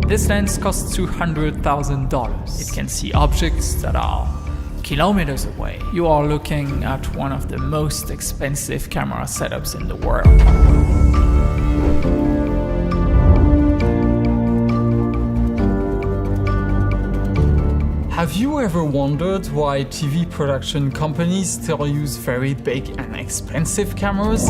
This lens costs $200,000. It can see objects that are kilometers away. You are looking at one of the most expensive camera setups in the world. Have you ever wondered why TV production companies still use very big and expensive cameras?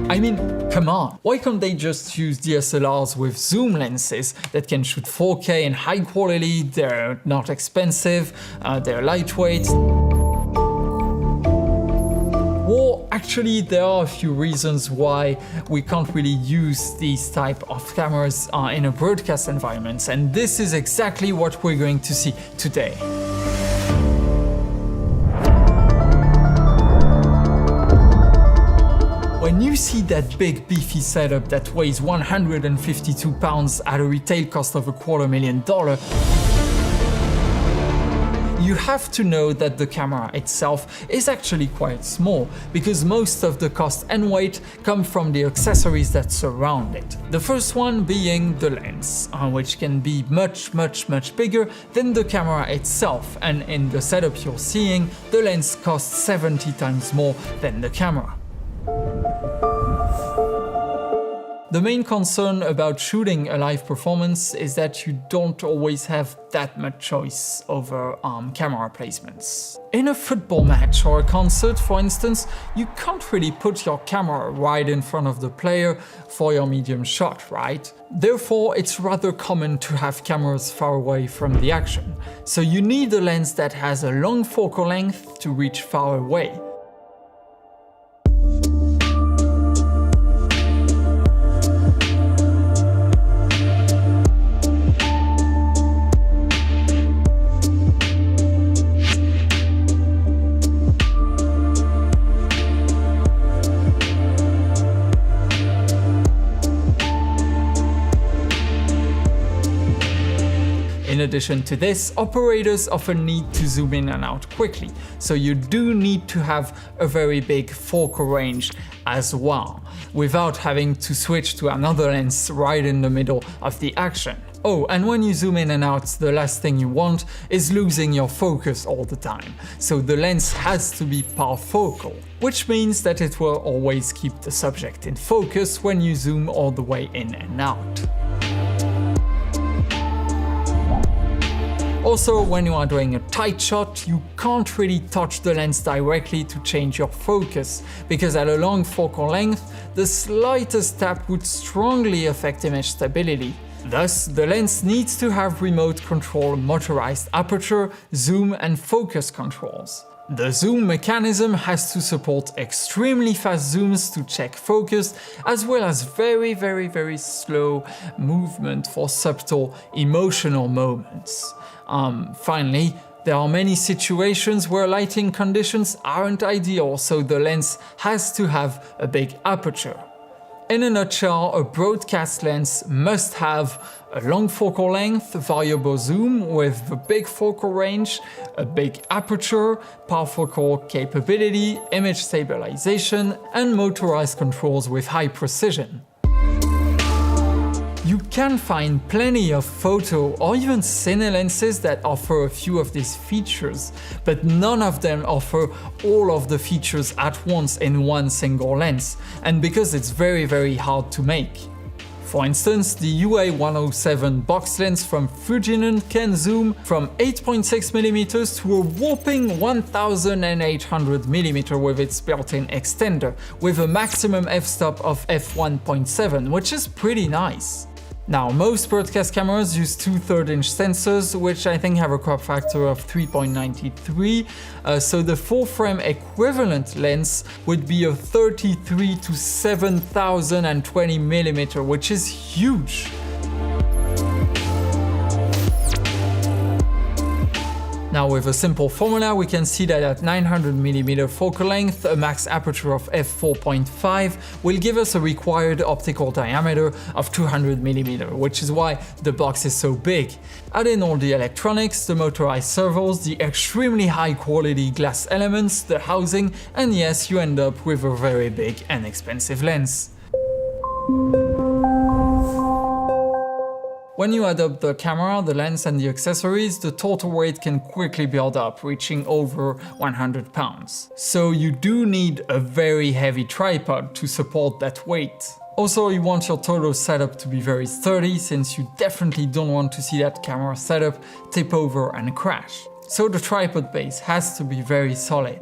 I mean, come on, why can't they just use DSLRs with zoom lenses that can shoot 4K in high quality, they're not expensive, they're lightweight? Well, actually, there are a few reasons why we can't really use these type of cameras in a broadcast environment, and this is exactly what we're going to see today. When you see that big beefy setup that weighs 152 pounds at a retail cost of $250,000, you have to know that the camera itself is actually quite small, because most of the cost and weight come from the accessories that surround it. The first one being the lens, which can be much bigger than the camera itself, and in the setup you're seeing, the lens costs 70 times more than the camera. The main concern about shooting a live performance is that you don't always have that much choice over camera placements. In a football match or a concert, for instance, you can't really put your camera right in front of the player for your medium shot, right? Therefore, it's rather common to have cameras far away from the action. So you need a lens that has a long focal length to reach far away. In addition to this, operators often need to zoom in and out quickly, so you do need to have a very big focal range as well, without having to switch to another lens right in the middle of the action. Oh, and when you zoom in and out, the last thing you want is losing your focus all the time, so the lens has to be parfocal, which means that it will always keep the subject in focus when you zoom all the way in and out. Also, when you are doing a tight shot, you can't really touch the lens directly to change your focus, because at a long focal length, the slightest tap would strongly affect image stability. Thus, the lens needs to have remote control motorized aperture, zoom and focus controls. The zoom mechanism has to support extremely fast zooms to check focus, as well as very slow movement for subtle emotional moments. Finally, there are many situations where lighting conditions aren't ideal, so the lens has to have a big aperture. In a nutshell, a broadcast lens must have a long focal length, variable zoom with a big focal range, a big aperture, parfocal capability, image stabilization, and motorized controls with high precision. You can find plenty of photo or even cine lenses that offer a few of these features, but none of them offer all of the features at once in one single lens, and because it's very hard to make. For instance, the UA107 box lens from Fujinon can zoom from 8.6mm to a whopping 1800mm with its built-in extender, with a maximum f-stop of f1.7, which is pretty nice. Now, most broadcast cameras use 2/3 inch sensors, which I think have a crop factor of 3.93, so the full-frame equivalent lens would be a 33 to 7020mm, which is huge. Now, with a simple formula, we can see that at 900mm focal length, a max aperture of f4.5 will give us a required optical diameter of 200mm, which is why the box is so big. Add in all the electronics, the motorized servos, the extremely high quality glass elements, the housing, and yes, you end up with a very big and expensive lens. When you add up the camera, the lens and the accessories, the total weight can quickly build up, reaching over 100 pounds. So you do need a very heavy tripod to support that weight. Also, you want your total setup to be very sturdy, since you definitely don't want to see that camera setup tip over and crash. So the tripod base has to be very solid.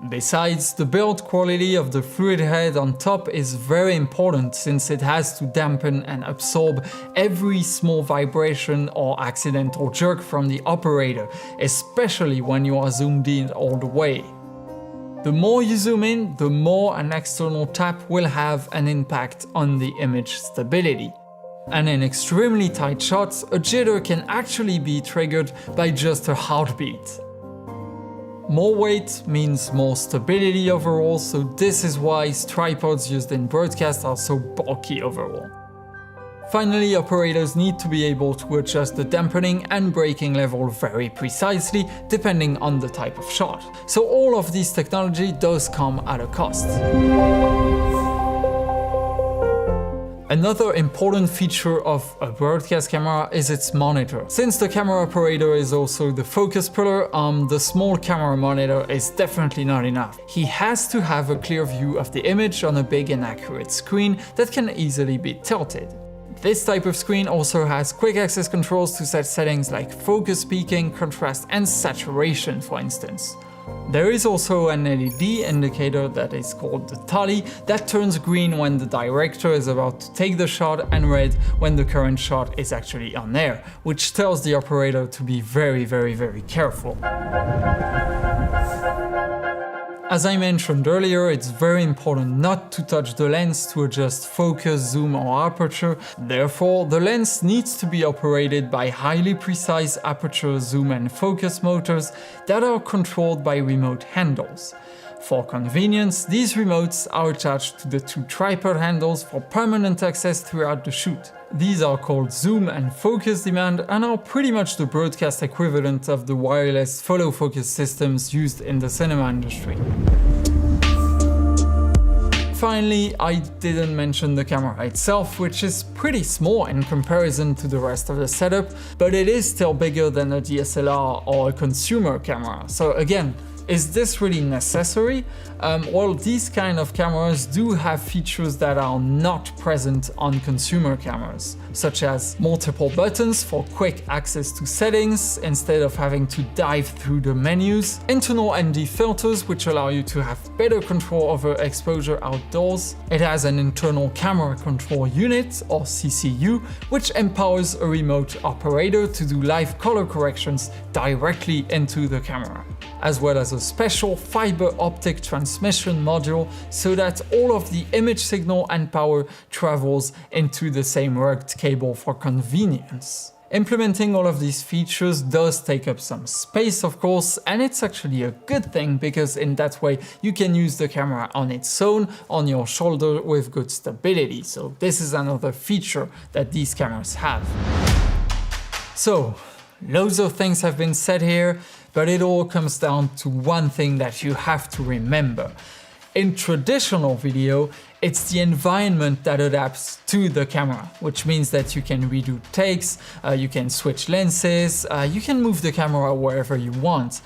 Besides, the build quality of the fluid head on top is very important, since it has to dampen and absorb every small vibration or accidental jerk from the operator, especially when you are zoomed in all the way. The more you zoom in, the more an external tap will have an impact on the image stability. And in extremely tight shots, a jitter can actually be triggered by just a heartbeat. More weight means more stability overall, so this is why tripods used in broadcast are so bulky overall. Finally, operators need to be able to adjust the dampening and braking level very precisely, depending on the type of shot. So all of this technology does come at a cost. Another important feature of a broadcast camera is its monitor. Since the camera operator is also the focus puller, the small camera monitor is definitely not enough. He has to have a clear view of the image on a big and accurate screen that can easily be tilted. This type of screen also has quick access controls to set settings like focus peaking, contrast and saturation, for instance. There is also an LED indicator that is called the tally that turns green when the director is about to take the shot and red when the current shot is actually on air, which tells the operator to be very careful. As I mentioned earlier, it's very important not to touch the lens to adjust focus, zoom or aperture. Therefore, the lens needs to be operated by highly precise aperture, zoom and focus motors that are controlled by remote handles. For convenience, these remotes are attached to the two tripod handles for permanent access throughout the shoot. These are called zoom and focus demand and are pretty much the broadcast equivalent of the wireless follow focus systems used in the cinema industry. Finally, I didn't mention the camera itself, which is pretty small in comparison to the rest of the setup, but it is still bigger than a DSLR or a consumer camera. So again, is this really necessary? Well, these kind of cameras do have features that are not present on consumer cameras, such as multiple buttons for quick access to settings instead of having to dive through the menus, internal ND filters which allow you to have better control over exposure outdoors. It has an internal camera control unit, or CCU, which empowers a remote operator to do live color corrections directly into the camera, as well as a special fiber optic transmission module so that all of the image signal and power travels into the same rugged cable for convenience. Implementing all of these features does take up some space, of course, and it's actually a good thing because in that way you can use the camera on its own on your shoulder with good stability. So this is another feature that these cameras have. So, loads of things have been said here, but it all comes down to one thing that you have to remember. In traditional video, it's the environment that adapts to the camera, which means that you can redo takes, you can switch lenses, you can move the camera wherever you want.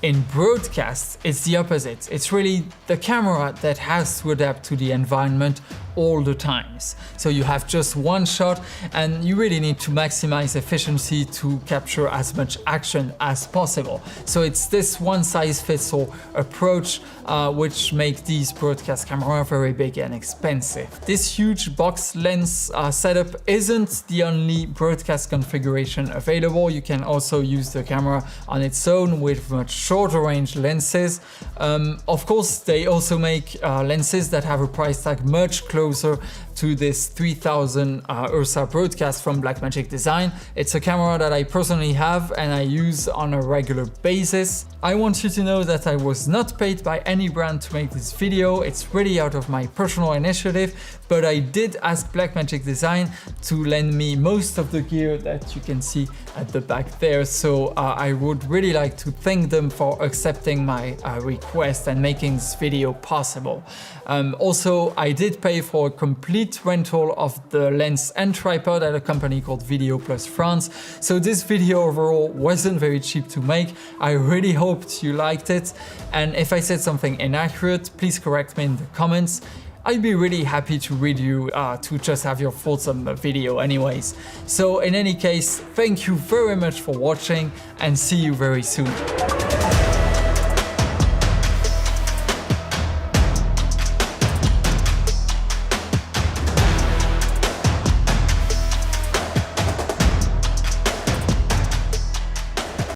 In broadcast, it's the opposite. It's really the camera that has to adapt to the environment all the times. So you have just one shot and you really need to maximize efficiency to capture as much action as possible. So it's this one-size-fits-all approach which makes these broadcast cameras very big and expensive. This huge box lens setup isn't the only broadcast configuration available. You can also use the camera on its own with much shorter range lenses. Of course, they also make lenses that have a price tag much closer to this 3000 Ursa broadcast from Blackmagic Design. It's a camera that I personally have and I use on a regular basis. I want you to know that I was not paid by any brand to make this video. It's really out of my personal initiative, but I did ask Blackmagic Design to lend me most of the gear that you can see at the back there. So I would really like to thank them for accepting my request and making this video possible. Also, I did pay for a complete rental of the lens and tripod at a company called Video Plus France. So this video overall wasn't very cheap to make. I really hoped you liked it. And if I said something inaccurate, please correct me in the comments. I'd be really happy to read you to just have your thoughts on the video anyways. So in any case, thank you very much for watching and see you very soon.